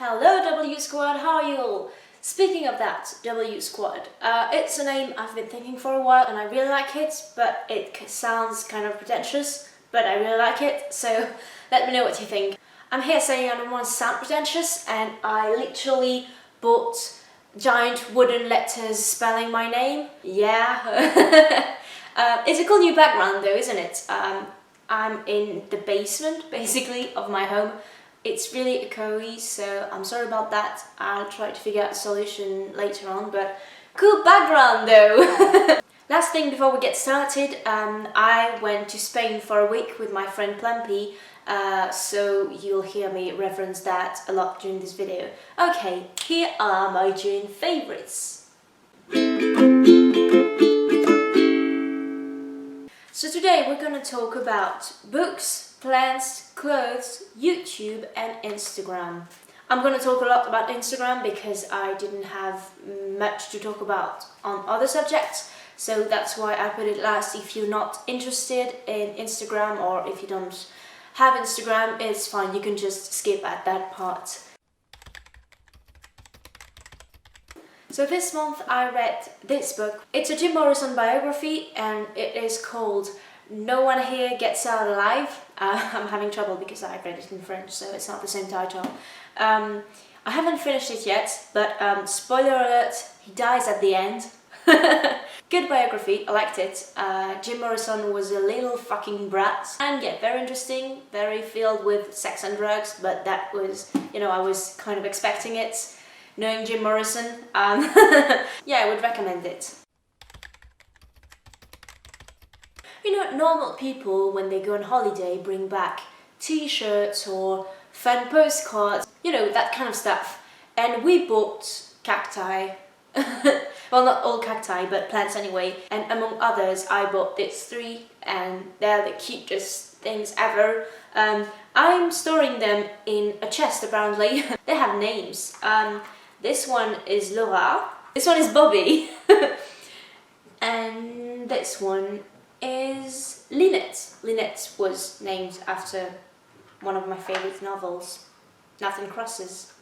Hello W Squad, how are you all? Speaking of that, W Squad, it's a name I've been thinking for a while and I really like it, but it sounds kind of pretentious, but I really like it, so let me know what you think. I'm here saying I don't want to sound pretentious, and I literally bought giant wooden letters spelling my name. Yeah. It's a cool new background though, isn't it? I'm in the basement, basically, of my home. It's really echoey, so I'm sorry about that. I'll try to figure out a solution later on, but cool background though! Last thing before we get started, I went to Spain for a week with my friend Plumpy, so you'll hear me reference that a lot during this video. Okay, here are my June favourites. So today we're gonna talk about books, plants, clothes, YouTube and Instagram. I'm gonna talk a lot about Instagram because I didn't have much to talk about on other subjects, so that's why I put it last. If you're not interested in Instagram or if you don't have Instagram, it's fine, you can just skip at that part. So this month I read this book. It's a Jim Morrison biography and it is called No One Here Gets Out Alive. I'm having trouble because I read it in French, so it's not the same title. I haven't finished it yet, but spoiler alert, he dies at the end. Good biography, I liked it. Jim Morrison was a little fucking brat. And yeah, very interesting, very filled with sex and drugs, but that was, I was kind of expecting it. Knowing Jim Morrison, yeah, I would recommend it. Normal people, when they go on holiday, bring back t-shirts or fan postcards, that kind of stuff. And we bought cacti. Well, not all cacti, but plants anyway. And among others, I bought these three, and they're the cutest things ever. I'm storing them in a chest, apparently. They have names. This one is Laura, this one is Bobby, and this one is Lynette. Lynette was named after one of my favourite novels, Nothing Crosses.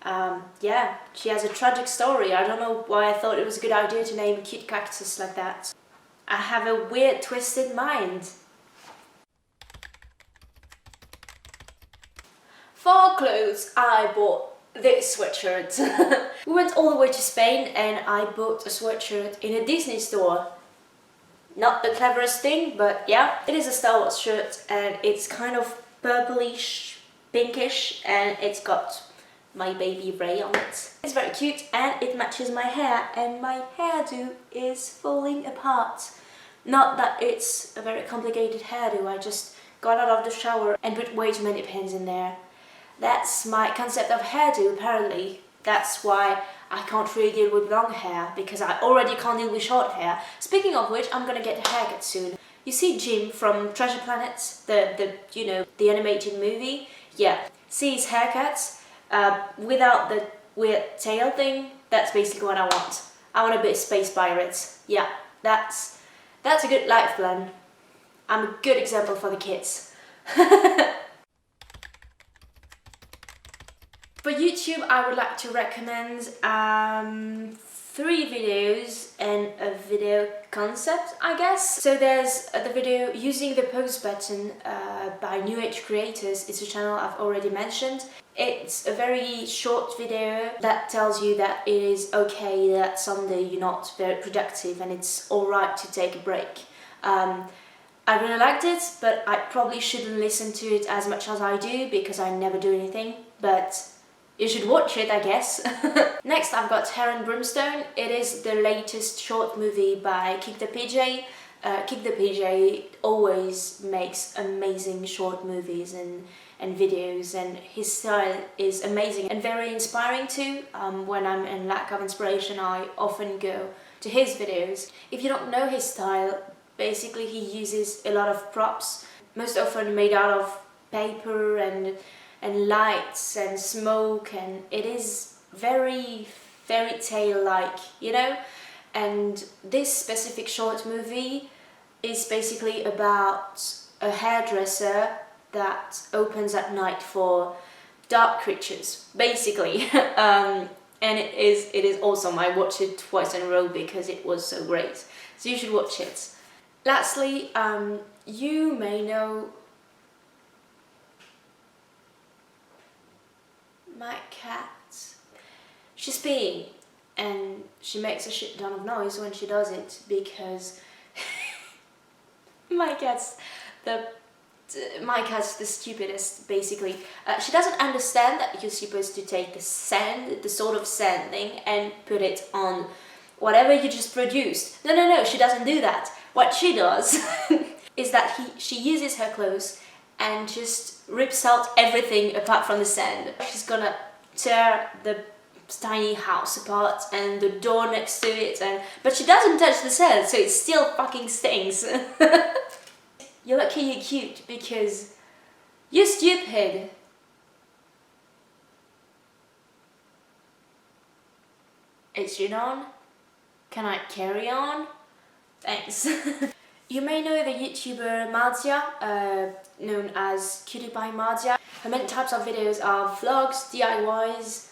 Yeah, she has a tragic story. I don't know why I thought it was a good idea to name a cute cactus like that. I have a weird, twisted mind. For clothes, I bought this sweatshirt. We went all the way to Spain and I bought a sweatshirt in a Disney store. Not the cleverest thing, but yeah, it is a Star Wars shirt and it's kind of purplish, pinkish, and it's got my baby Rey on it. It's very cute and it matches my hair, and my hairdo is falling apart. Not that it's a very complicated hairdo, I just got out of the shower and put way too many pins in there. That's my concept of hairdo, apparently. That's why I can't really deal with long hair, because I already can't deal with short hair. Speaking of which, I'm gonna get a haircut soon. You see Jim from Treasure Planet, the animated movie? Yeah. See his haircut? Without the weird tail thing? That's basically what I want. I want to be a space pirate. Yeah, that's a good life plan. I'm a good example for the kids. For YouTube, I would like to recommend 3 videos and a video concept, I guess. So there's the video Using the Pause Button by New Age Creators. It's a channel I've already mentioned. It's a very short video that tells you that it is okay that someday you're not very productive and it's alright to take a break. I really liked it, but I probably shouldn't listen to it as much as I do because I never do anything, but you should watch it, I guess. Next, I've got Hair and Brimstone. It is the latest short movie by Kick the PJ. Kick the PJ always makes amazing short movies and videos, and his style is amazing and very inspiring too. When I'm in lack of inspiration, I often go to his videos. If you don't know his style, basically he uses a lot of props, most often made out of paper and lights and smoke, and it is very fairy tale like, and this specific short movie is basically about a hairdresser that opens at night for dark creatures, basically. And it is awesome. I watched it twice in a row because it was so great. So you should watch it. Lastly, you may know my cat. She's peeing and she makes a shit ton of noise when she does it because my cat's the stupidest, basically. She doesn't understand that you're supposed to take the sand, the sort of sand thing, and put it on whatever you just produced. No, she doesn't do that. What she does is that she uses her clothes and just rips out everything apart from the sand. She's gonna tear the tiny house apart and the door next to it, but she doesn't touch the sand, so it still fucking stings. You're lucky you're cute because you're stupid. Is it on? Can I carry on? Thanks. You may know the YouTuber Madia, known as Cutie Pie Madia. Her main types of videos are vlogs, DIYs,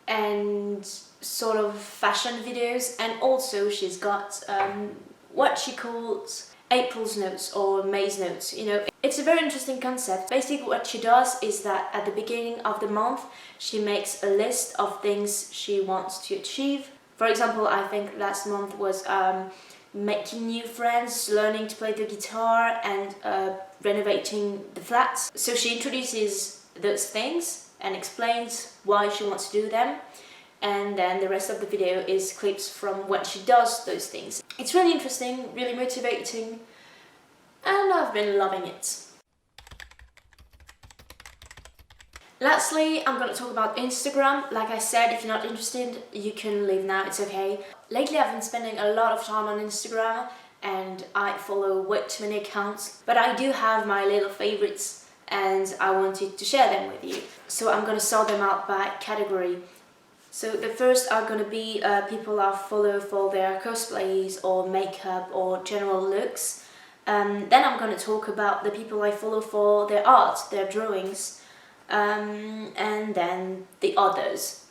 and sort of fashion videos, and also she's got what she calls April's notes or May's notes. You know, it's a very interesting concept. Basically what she does is that at the beginning of the month she makes a list of things she wants to achieve. For example, I think last month was making new friends, learning to play the guitar, and renovating the flat. So she introduces those things and explains why she wants to do them, and then the rest of the video is clips from when she does those things. It's really interesting, really motivating, and I've been loving it. Lastly, I'm going to talk about Instagram. Like I said, if you're not interested, you can leave now, it's okay. Lately I've been spending a lot of time on Instagram and I follow way too many accounts, but I do have my little favorites and I wanted to share them with you. So I'm going to sort them out by category. So the first are going to be people I follow for their cosplays or makeup or general looks. Then I'm going to talk about the people I follow for their art, their drawings. And then the others.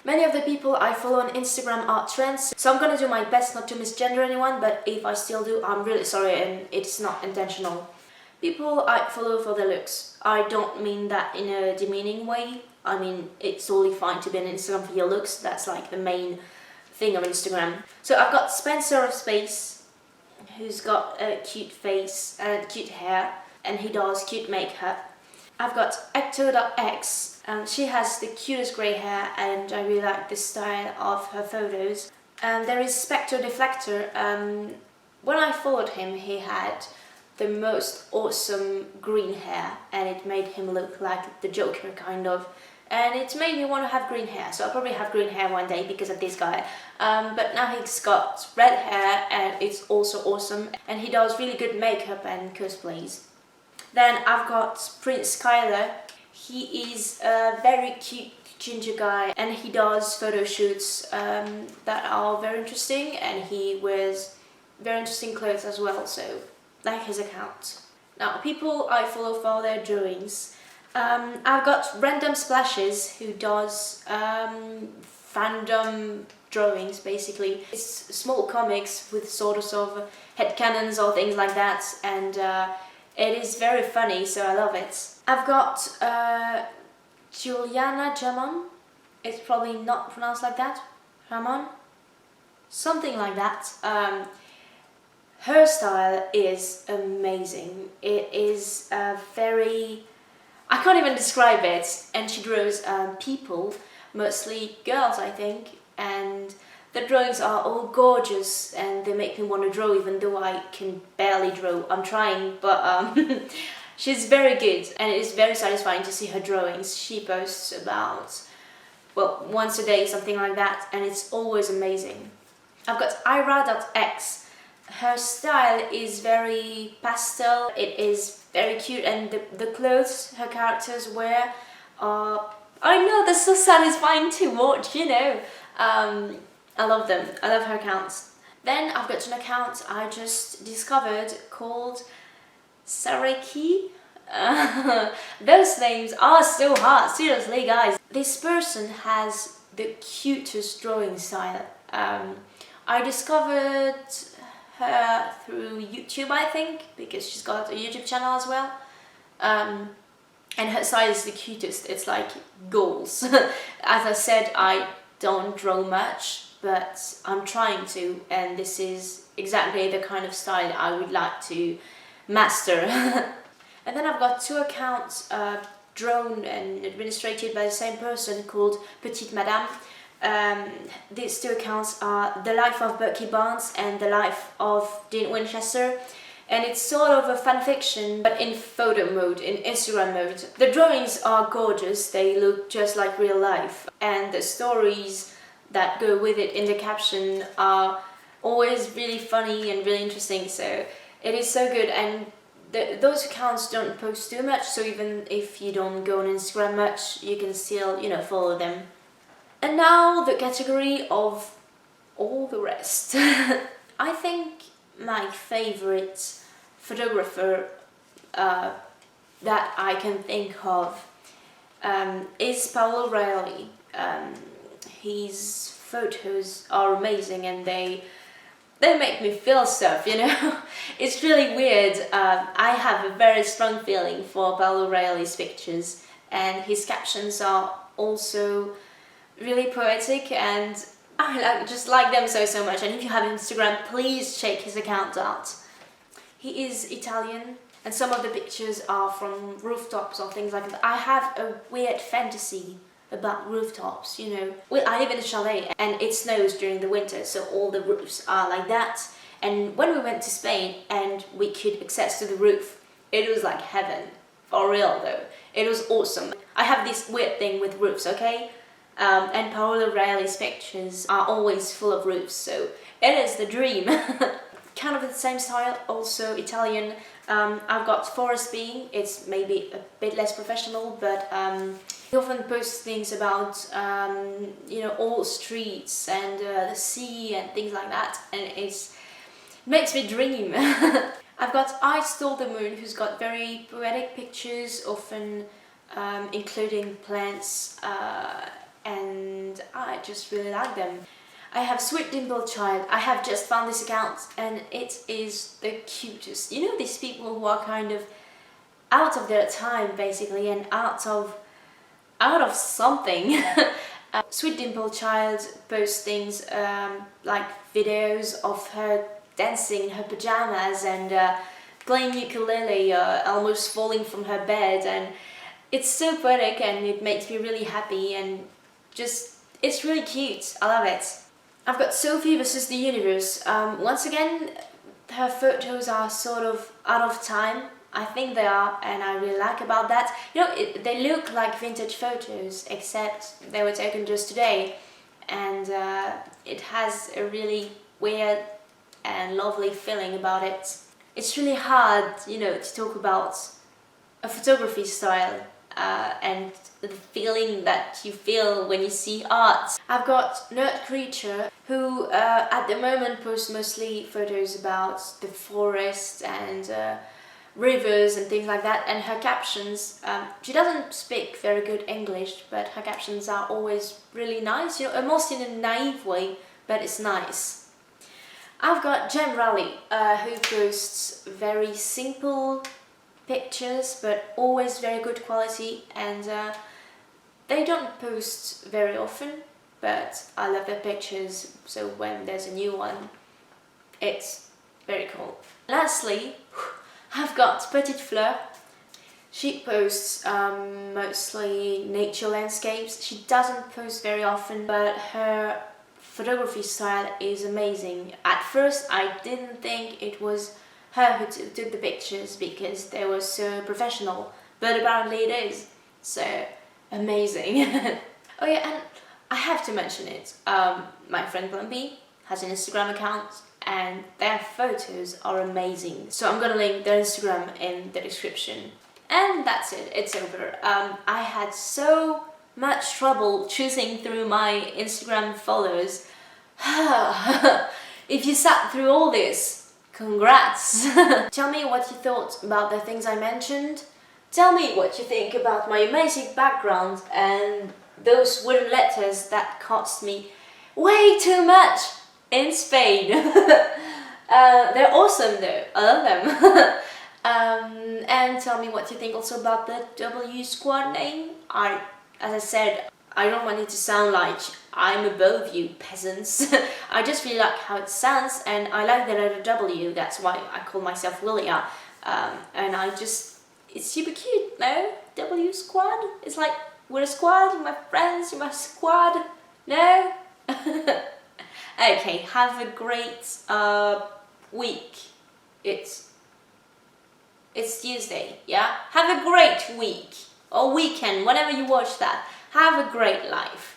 Many of the people I follow on Instagram are trends, so I'm gonna do my best not to misgender anyone, but if I still do, I'm really sorry and it's not intentional. People I follow for their looks. I don't mean that in a demeaning way. I mean, it's totally fine to be on Instagram for your looks. That's like the main thing of Instagram. So I've got Spencer of Space, who's got a cute face and cute hair, and he does cute makeup. I've got Ecto.x, she has the cutest grey hair and I really like the style of her photos. There is Spectre Deflector. When I followed him, he had the most awesome green hair and it made him look like the Joker, kind of. And it made me want to have green hair, so I'll probably have green hair one day because of this guy. But now he's got red hair and it's also awesome, and he does really good makeup and cosplays. Then I've got Prince Skyler. He is a very cute ginger guy and he does photo shoots that are very interesting, and he wears very interesting clothes as well, so like his account. Now, people I follow for their drawings. I've got Random Splashes, who does fandom drawings, basically. It's small comics with sort of headcanons or things like that, and it is very funny, so I love it. I've got Juliana Jamon. It's probably not pronounced like that. Ramon? Something like that. Her style is amazing. It is very... I can't even describe it. And she draws people, mostly girls, I think, and the drawings are all gorgeous and they make me want to draw, even though I can barely draw. I'm trying, but she's very good and it is very satisfying to see her drawings. She posts about, well, once a day, something like that, and it's always amazing. I've got Ira.x. Her style is very pastel, it is very cute, and the clothes her characters wear are, I know, they're so satisfying to watch, you know. I love them. I love her accounts. Then I've got an account I just discovered called Sareki. Those names are so hard, seriously guys. This person has the cutest drawing style. I discovered her through YouTube, I think, because she's got a YouTube channel as well. And her style is the cutest, it's like goals. As I said, I don't draw much, but I'm trying to, and this is exactly the kind of style I would like to master. And then I've got two accounts drawn and administrated by the same person called Petite Madame. These two accounts are The Life of Bucky Barnes and The Life of Dean Winchester. And it's sort of a fan fiction, but in photo mode, in Instagram mode. The drawings are gorgeous, they look just like real life. And the stories that go with it in the caption are always really funny and really interesting, so it is so good. And those accounts don't post too much, so even if you don't go on Instagram much, you can still, you know, follow them. And now the category of all the rest. I think my favorite photographer that I can think of is Paolo Reilly. His photos are amazing and they make me feel stuff, you know. It's really weird. I have a very strong feeling for Paolo Reilly's pictures, and his captions are also really poetic, and I just like them so much. And if you have Instagram, please check his account out. He is Italian, and some of the pictures are from rooftops or things like that. I have a weird fantasy about rooftops, you know. Well, I live in a chalet and it snows during the winter, so all the roofs are like that. And when we went to Spain and we could access to the roof, it was like heaven. For real though. It was awesome. I have this weird thing with roofs, okay? And Paolo Reilly's pictures are always full of roofs, so it is the dream. Kind of the same style, also Italian. I've got Forest Being. It's maybe a bit less professional, but he often posts things about you know, old streets and the sea and things like that, and it makes me dream. I've got I Stole the Moon, who's got very poetic pictures, often including plants, and I just really like them. I have Sweet Dimple Child. I have just found this account and it is the cutest. You know, these people who are kind of out of their time basically, and out of something. Sweet Dimple Child posts things like videos of her dancing in her pajamas and playing ukulele, almost falling from her bed, and it's so poetic and it makes me really happy, and just, it's really cute. I love it. I've got Sophie versus the Universe. Once again, her photos are sort of out of time. I think they are, and I really like about that. You know, they look like vintage photos, except they were taken just today, and it has a really weird and lovely feeling about it. It's really hard, you know, to talk about a photography style and the feeling that you feel when you see art. I've got Nerd Creature, who at the moment posts mostly photos about the forest and rivers and things like that, and her captions, she doesn't speak very good English, but her captions are always really nice, you know, almost in a naive way, but it's nice. I've got Gem Rally, who posts very simple pictures, but always very good quality, and they don't post very often, but I love their pictures, so when there's a new one, it's very cool. Lastly, I've got Petite Fleur. She posts mostly nature landscapes. She doesn't post very often, but her photography style is amazing. At first I didn't think it was her who took the pictures because they were so professional, but apparently it is, so amazing. Oh yeah, and I have to mention it, my friend Plumpy has an Instagram account and their photos are amazing, so I'm gonna link their Instagram in the description. And that's it, it's over. I had so much trouble choosing through my Instagram followers. If you sat through all this, congrats! Tell me what you thought about the things I mentioned. Tell me what you think about my amazing background and those wooden letters that cost me way too much in Spain. They're awesome though, I love them. And tell me what you think also about the W Squad name. As I said, I don't want it to sound like I'm above you peasants. I just really like how it sounds, and I like the letter W, that's why I call myself Willia. And it's super cute, no? W Squad? It's like, we're a squad, you're my friends, you're my squad. No? Okay, have a great week. It's Tuesday, yeah? Have a great week, or weekend, whenever you watch that. Have a great life.